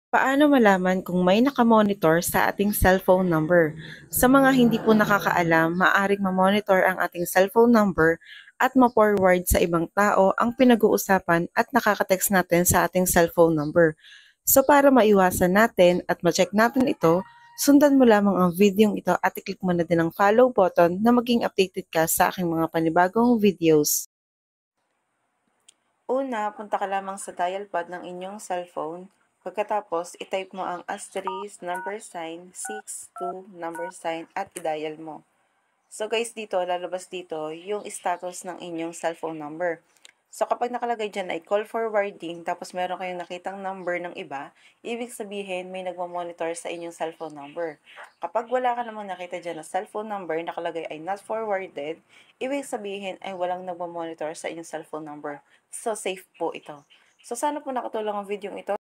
Paano malaman kung may nakamonitor sa ating cellphone number? Sa mga hindi po nakakaalam, maaaring mamonitor ang ating cellphone number at ma-forward sa ibang tao ang pinag-uusapan at nakaka-text natin sa ating cellphone number. So para maiwasan natin at ma-check natin ito, sundan mo lamang ang video ito at i-click mo na din ang follow button na maging updated ka sa aking mga panibagong videos. Una, punta ka lamang sa dial pad ng inyong cellphone. Pagkatapos, itype mo ang asterisk, number sign, 62, number sign, at i-dial mo. So guys, dito, lalabas dito yung status ng inyong cellphone number. So kapag nakalagay dyan ay call forwarding, tapos meron kayong nakitang number ng iba, ibig sabihin may nagmamonitor sa inyong cellphone number. Kapag wala ka namang nakita dyan na cellphone number, nakalagay ay not forwarded, ibig sabihin ay walang nagmamonitor sa inyong cellphone number. So safe po ito. So sana po nakatulong ang video ito.